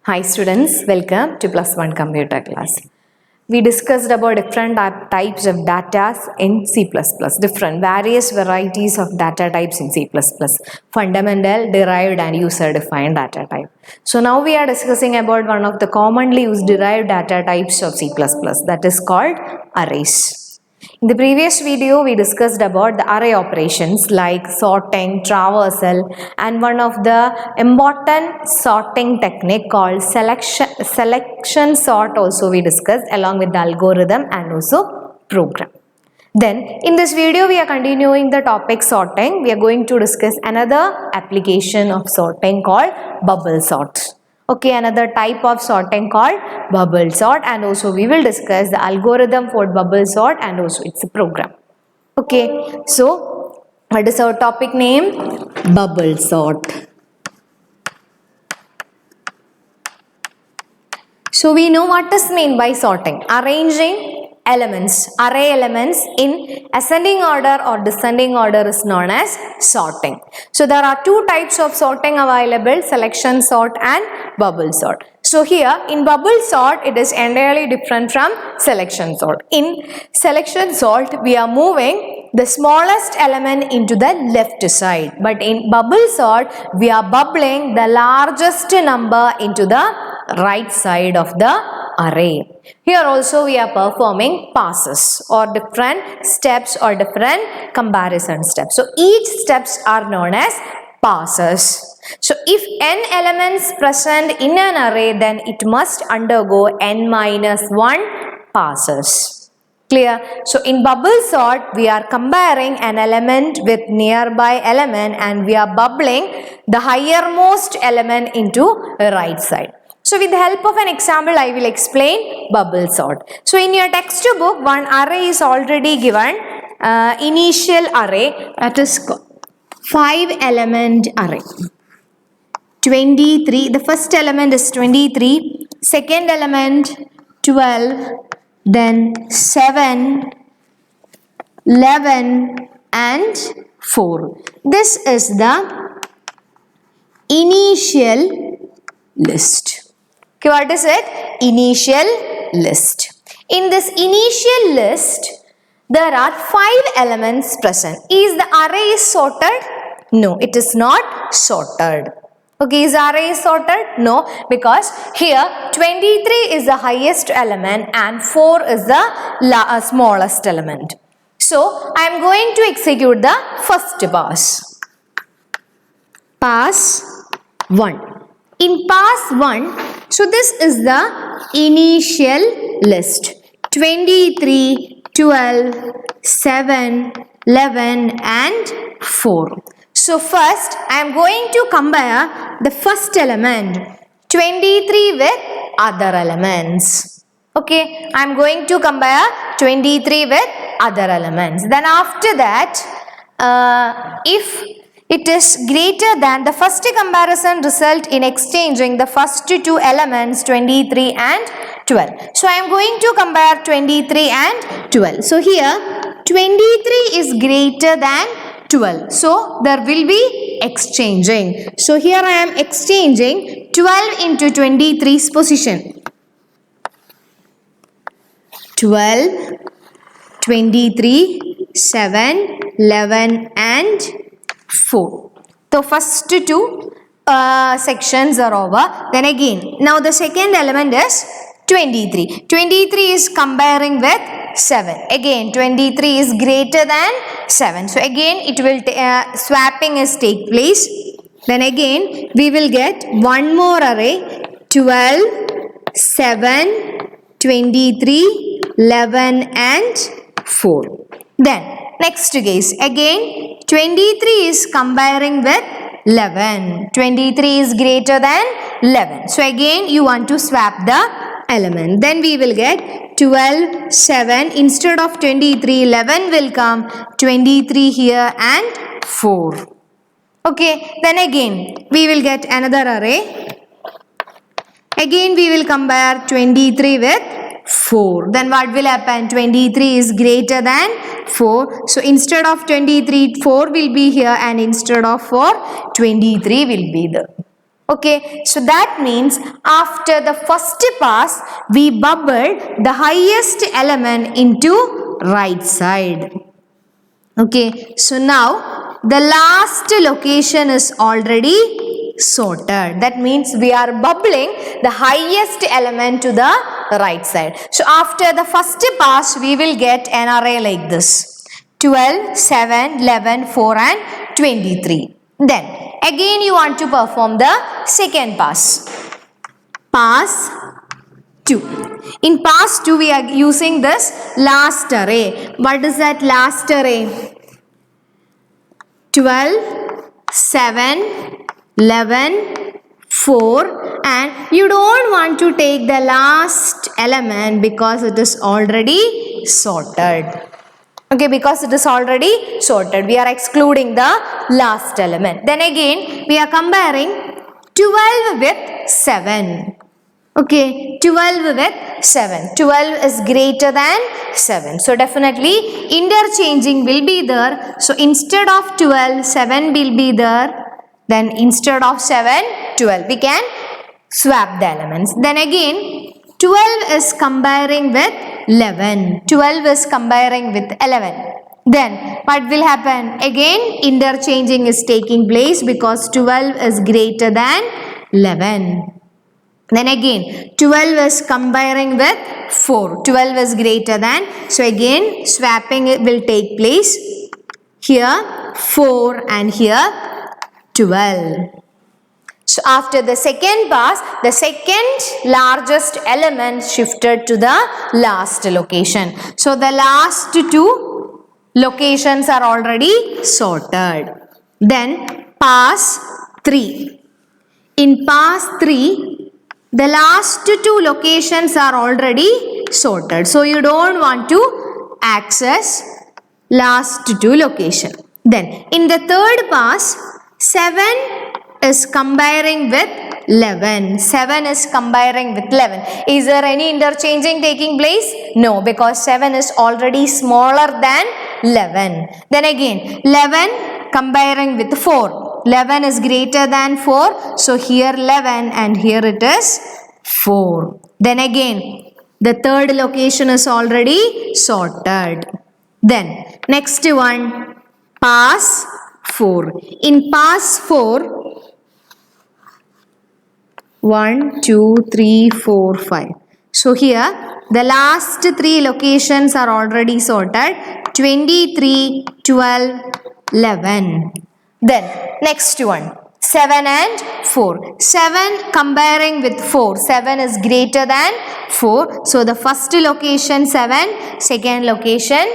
Hi students, welcome to plus one computer class. We discussed about different types of data in C++, different various varieties of data types in C++, fundamental, derived and user defined data type. So now we are discussing about one of the commonly used derived data types of C++, that is called arrays. In the previous video, we discussed about the array operations like sorting, traversal, and one of the important sorting technique called selection sort also we discussed along with the algorithm and also program. Then in this video, we are continuing the topic sorting. We are going to discuss another application of sorting called bubble sort. Okay, another type of sorting called bubble sort, and also we will discuss the algorithm for bubble sort and also its program. Okay, so what is our topic name? Bubble sort. So we know what is meant by sorting. Arranging elements, array elements in ascending order or descending order is known as sorting. So there are two types of sorting available, selection sort and bubble sort. So here in bubble sort it is entirely different from selection sort. In selection sort we are moving the smallest element into the left side, but in bubble sort we are bubbling the largest number into the right side of the array. Here also we are performing passes or different steps or different comparison steps. So each steps are known as passes. So if n elements present in an array, then it must undergo n minus 1 passes. Clear? So in bubble sort we are comparing an element with nearby element and we are bubbling the highermost element into right side. So with the help of an example, I will explain bubble sort. So in your textbook, one array is already given, initial array, that is 5 element array. 23, the first element is 23, second element 12, then 7, 11 and 4. This is the initial list. Okay, what is it? Initial list. In this initial list, there are 5 elements present. Is the array sorted? No, it is not sorted. Okay, is the array sorted? No, because here 23 is the highest element and 4 is the smallest element. So, I am going to execute the first pass. Pass 1. In pass 1, so this is the initial list. 23, 12, 7, 11 and 4. So first I am going to compare the first element 23 with other elements. Okay, I am going to compare 23 with other elements. Then after that, if it is greater than, the first comparison result in exchanging the first two elements 23 and 12. So I am going to compare 23 and 12. So here 23 is greater than 12. So there will be exchanging. So here I am exchanging 12 into 23's position. 12, 23, 7, 11 and 4. So first two sections are over. Then again, now the second element is 23. 23 is comparing with 7. Again, 23 is greater than 7. So again, it will swapping is take place. Then again, we will get one more array. 12, 7, 23, 11 and 4. Then next case, again 23 is comparing with 11. 23 is greater than 11. So again you want to swap the element. Then we will get 12, 7. Instead of 23, 11 will come. 23 here and 4. Okay. Then again we will get another array. Again we will compare 23 with 4. Then what will happen? 23 is greater than 4. So instead of 23, 4 will be here and instead of 4, 23 will be there. Okay, so that means after the first pass, we bubble the highest element into right side. Okay, so now the last location is already sorted. That means we are bubbling the highest element to the right side. So after the first pass, we will get an array like this: 12, 7, 11, 4 and 23. Then again you want to perform the second pass. Pass 2. In pass 2 we are using this last array. What is that last array? 12, 7, 11, 4, and you don't want to take the last element because it is already sorted. Okay, because it is already sorted, we are excluding the last element. Then again we are comparing 12 with 7. Okay, 12 with 7. 12 is greater than 7. So definitely interchanging will be there. So instead of 12, 7 will be there. Then instead of 7, 12. We can swap the elements. Then again 12 is comparing with 11. 12 is comparing with 11. Then what will happen? Again interchanging is taking place because 12 is greater than 11. Then again 12 is comparing with 4. 12 is greater than. So again swapping will take place. Here 4 and here 12. So after the second pass, the second largest element shifted to the last location. So the last two locations are already sorted. Then pass 3. In pass 3, the last two locations are already sorted. So you don't want to access last two location. Then in the third pass, 7 is comparing with 11. 7 is comparing with 11. Is there any interchanging taking place? No, because 7 is already smaller than 11. Then again 11 comparing with 4. 11 is greater than 4. So here 11 and here it is 4. Then again the third location is already sorted. Then next one, pass 4. In pass 4, 1, 2, 3, 4, 5. So here the last three locations are already sorted: 23, 12, 11. Then next one, 7 and 4. 7 comparing with 4. 7 is greater than 4. So the first location 7, second location,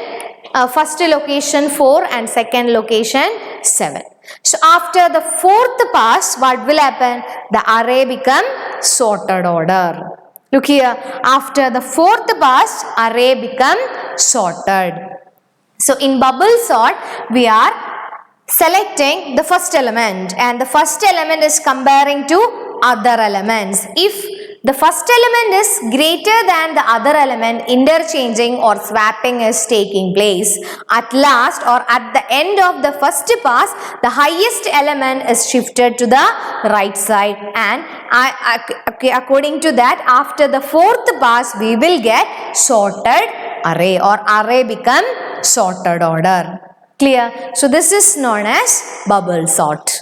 first location 4 and second location 7. So after the fourth pass, what will happen? The array become sorted order. Look here, after the fourth pass, array become sorted. So in bubble sort, we are selecting the first element and the first element is comparing to other elements. If the first element is greater than the other element, interchanging or swapping is taking place. At last or at the end of the first pass, the highest element is shifted to the right side, and according to that, after the fourth pass, we will get sorted array or array become sorted order. Clear? So this is known as bubble sort.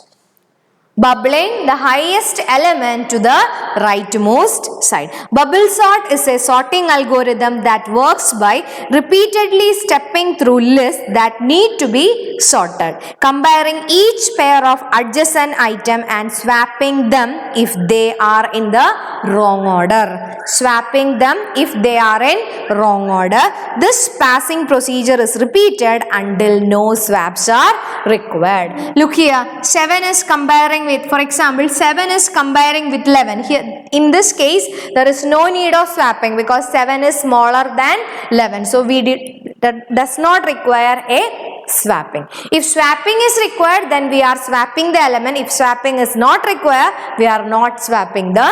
Bubbling the highest element to the rightmost side. Bubble sort is a sorting algorithm that works by repeatedly stepping through lists that need to be sorted, comparing each pair of adjacent items and swapping them if they are in the wrong order. Swapping them if they are in wrong order. This passing procedure is repeated until no swaps are required. Look here, 7 is comparing with, for example, 7 is comparing with 11. Here in this case there is no need of swapping because 7 is smaller than 11. So that does not require a swapping. If swapping is required, then we are swapping the element. If swapping is not required, we are not swapping the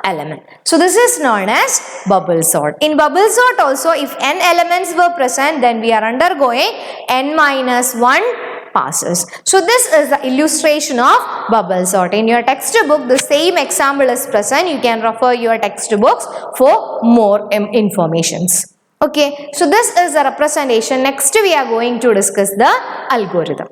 element. So this is known as bubble sort. In bubble sort also, if n elements were present, then we are undergoing n minus 1 passes. So this is the illustration of bubble sort. In your textbook, the same example is present. You can refer your textbooks for more informations. Okay, so this is the representation. Next we are going to discuss the algorithm.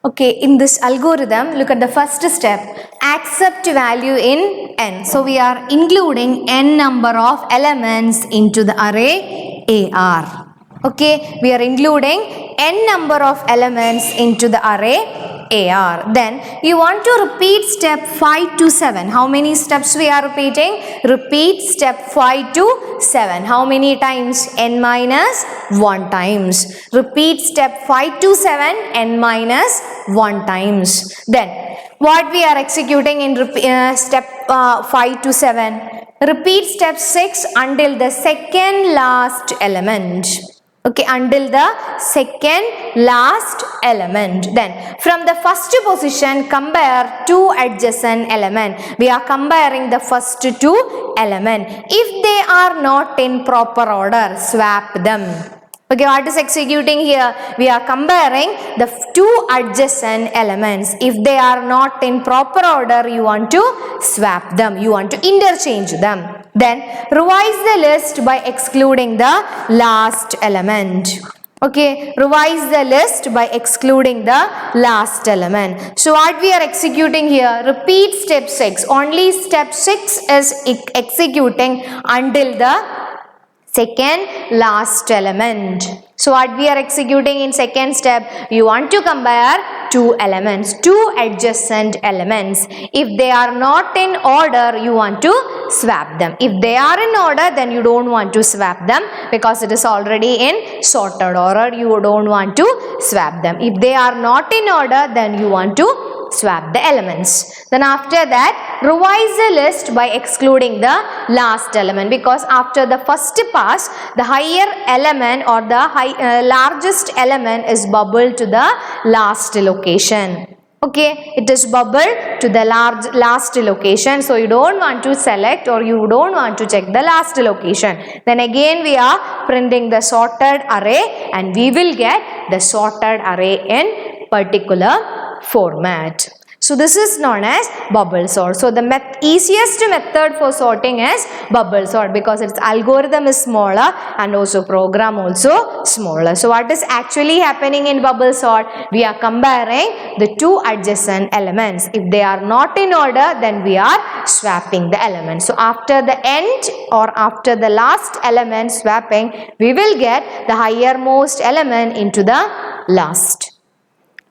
Okay, in this algorithm, look at the first step, accept value in n. So we are including n number of elements into the array AR. Okay, we are including n number of elements into the array AR. Then you want to repeat step 5 to 7. How many steps we are repeating? Repeat step 5 to 7. How many times? N minus 1 times. Repeat step 5 to 7 n minus 1 times. Then what we are executing in step 5 to 7? Repeat step 6 until the second last element. Okay, until the second last element. Then from the first position, compare two adjacent element. We are comparing the first two element. If they are not in proper order, swap them. Okay, what is executing here? We are comparing the two adjacent elements. If they are not in proper order, you want to swap them. You want to interchange them. Then revise the list by excluding the last element. Okay, revise the list by excluding the last element. So what we are executing here? Repeat step 6. Only step 6 is executing until the second last element. So what we are executing in second step, you want to compare two elements, two adjacent elements. If they are not in order, you want to swap them. If they are in order, then you don't want to swap them because it is already in sorted order. You don't want to swap them. If they are not in order, then you want to swap the elements. Then after that, revise the list by excluding the last element, because after the first pass, the higher element or the largest element is bubbled to the last location. Okay, it is bubbled to the last location. So you don't want to select or you don't want to check the last location. Then again we are printing the sorted array and we will get the sorted array in particular format. So this is known as bubble sort. So the easiest method for sorting is bubble sort because its algorithm is smaller and also program also smaller. So what is actually happening in bubble sort? We are comparing the two adjacent elements. If they are not in order, then we are swapping the elements. So after the end or after the last element swapping, we will get the highermost element into the last.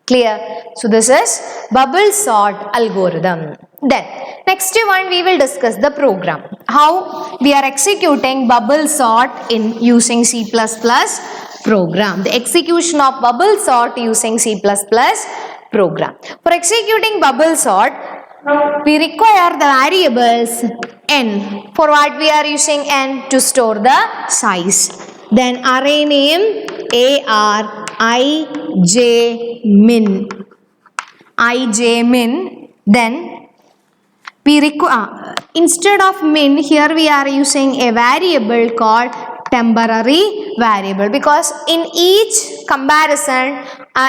Clear? So this is bubble sort algorithm. Then next one we will discuss the program. How we are executing bubble sort in using C++ program. The execution of bubble sort using C++ program. For executing bubble sort, we require the variables n. For what we are using n? To store the size. Then array name AR ij min. Then we require instead of min, here we are using a variable called temporary variable because in each comparison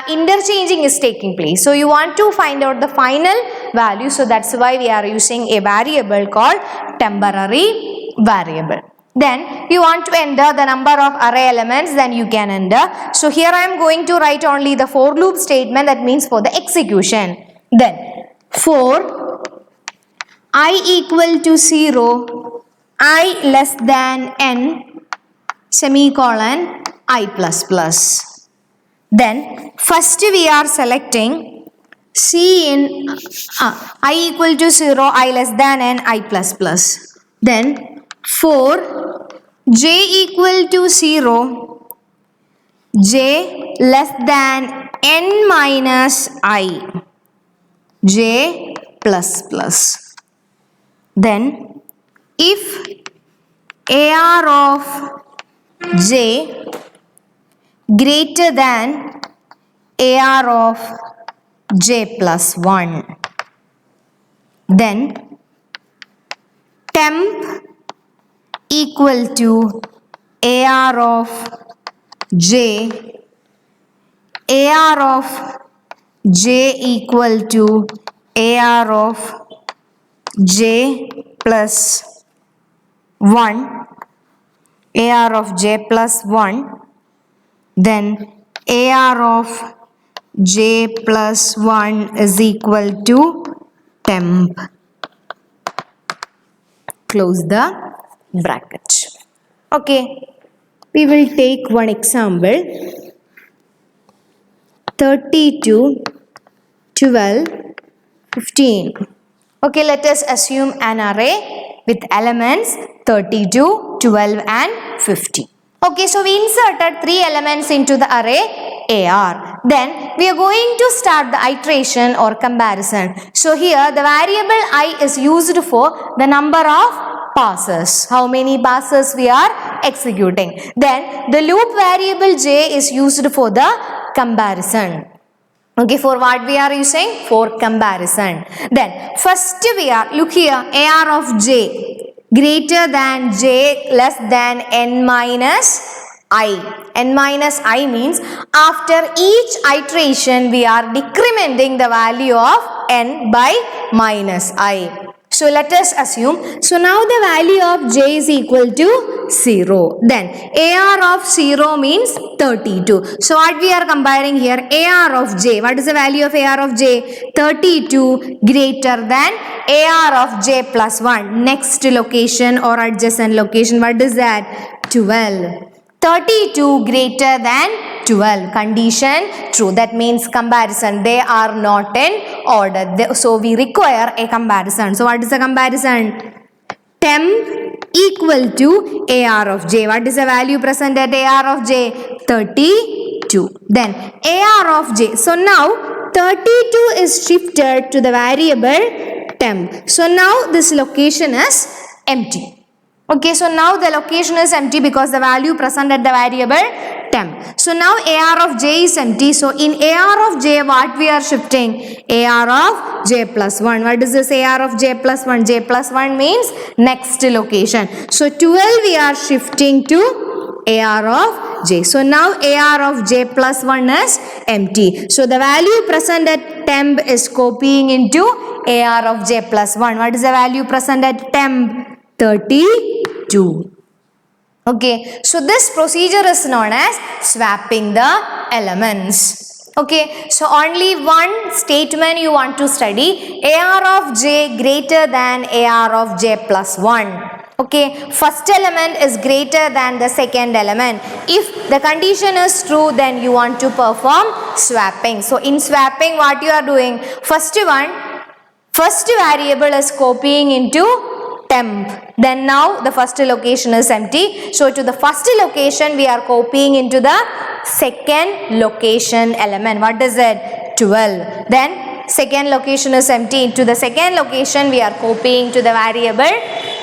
interchanging is taking place. So you want to find out the final value, so that's why we are using a variable called temporary variable. Then you want to enter the number of array elements, then you can enter. So here I am going to write only the for loop statement, that means for the execution. Then for I equal to 0, I less than n, semicolon, I plus plus. Then first we are selecting C in I equal to 0, I less than n, I plus plus. Then for j equal to 0, j less than n minus I, j plus plus. Then if AR of j greater than AR of j plus 1, then temp equal to AR of j AR of J equal to AR of J plus 1, AR of J plus 1, then AR of J plus 1 is equal to temp. Close the bracket. Okay, we will take one example. 32, 12, 15. Okay, let us assume an array with elements 32, 12 and 15. Okay, so we inserted 3 elements into the array AR. Then we are going to start the iteration or comparison. So here the variable I is used for the number of passes. How many passes we are executing. Then the loop variable J is used for the comparison. Okay, for what we are using? For comparison. Then first we are, look here, AR of J greater than J less than N minus I. N minus I means after each iteration we are decrementing the value of N by minus I. So let us assume, so now the value of J is equal to 0. Then AR of 0 means 32. So what we are comparing here? AR of J. What is the value of AR of J? 32 greater than AR of J plus 1. Next location or adjacent location, what is that? 12. 32 greater than 12. Condition true. That means comparison. They are not in order. So we require a comparison. So what is the comparison? Temp equal to AR of J. What is the value present at AR of J? 32. Then AR of J. So now 32 is shifted to the variable temp. So now this location is empty. Okay, so now the location is empty because the value present at the variable temp. So now AR of J is empty. So in AR of J, what we are shifting? AR of J plus 1. What is this AR of J plus 1? J plus 1 means next location. So 12 we are shifting to AR of J. So now AR of J plus 1 is empty. So the value present at temp is copying into AR of J plus 1. What is the value present at temp? 32. Okay, so this procedure is known as swapping the elements. Okay, so only one statement you want to study. AR of J greater than AR of J plus 1. Okay, first element is greater than the second element. If the condition is true, then you want to perform swapping. So in swapping, what you are doing? First variable is copying into temp. Then now the first location is empty. So to the first location we are copying into the second location element. What is it? 12. Then second location is empty. Into the second location we are copying to the variable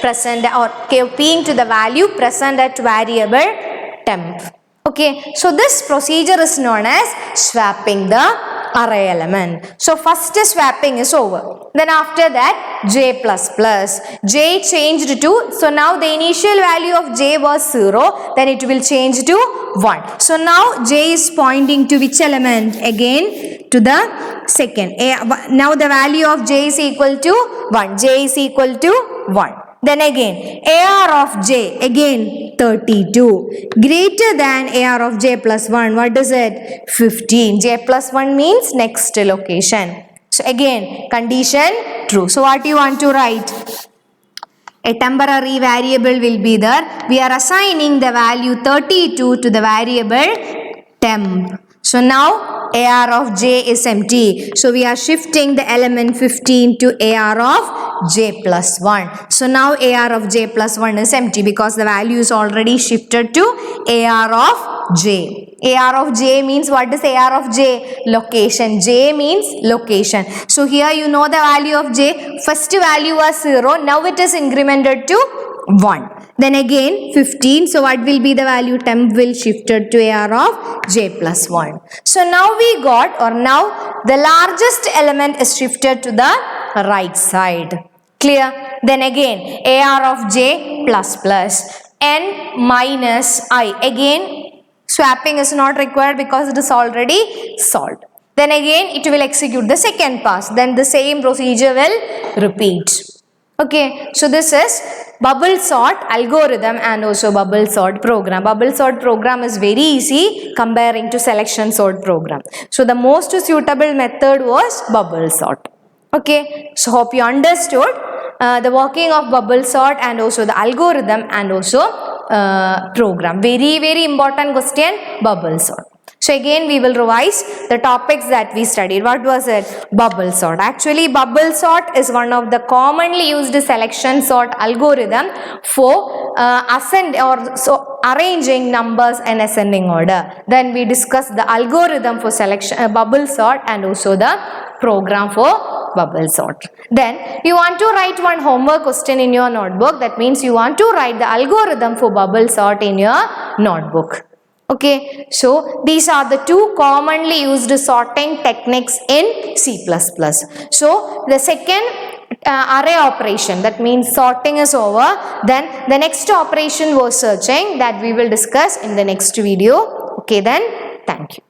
present or copying to the value present at variable temp. Okay, so this procedure is known as swapping the array element. So first swapping is over. Then after that J plus plus. J changed to, so now the initial value of J was 0. Then it will change to 1. So now J is pointing to which element? Again to the second. Now the value of J is equal to 1. J is equal to 1. Then again AR of J again 32 greater than AR of J plus 1. What is it? 15. J plus 1 means next location. So again condition true. So what you want to write? A temporary variable will be there. We are assigning the value 32 to the variable temp. So now AR of J is empty. So we are shifting the element 15 to AR of J plus 1. So now AR of J plus 1 is empty because the value is already shifted to AR of J. AR of J means, what is AR of J? Location. J means location. So here you know the value of J. First value was 0. Now it is incremented to 1. Then again 15. So what will be the value? Temp will shifted to AR of J plus 1. So now we got, or now the largest element is shifted to the right side. Clear? Then again AR of J plus plus N minus I. Again Swapping is not required because it is already solved. Then again it will execute the second pass. Then the same procedure will repeat. Okay, so this is bubble sort algorithm and also bubble sort program. Bubble sort program is very easy comparing to selection sort program. So the most suitable method was bubble sort. Okay, so hope you understood the working of bubble sort and also the algorithm and also program. Very important question, bubble sort. So again we will revise the topics that we studied. What was it? Bubble sort. Actually bubble sort is one of the commonly used selection sort algorithm for arranging numbers in ascending order. Then we discussed the algorithm for selection bubble sort and also the program for bubble sort. Then you want to write one homework question in your notebook. That means you want to write the algorithm for bubble sort in your notebook. Okay, so these are the two commonly used sorting techniques in C++. So the second array operation, that means sorting is over. Then the next operation was searching, that we will discuss in the next video. Okay, then thank you.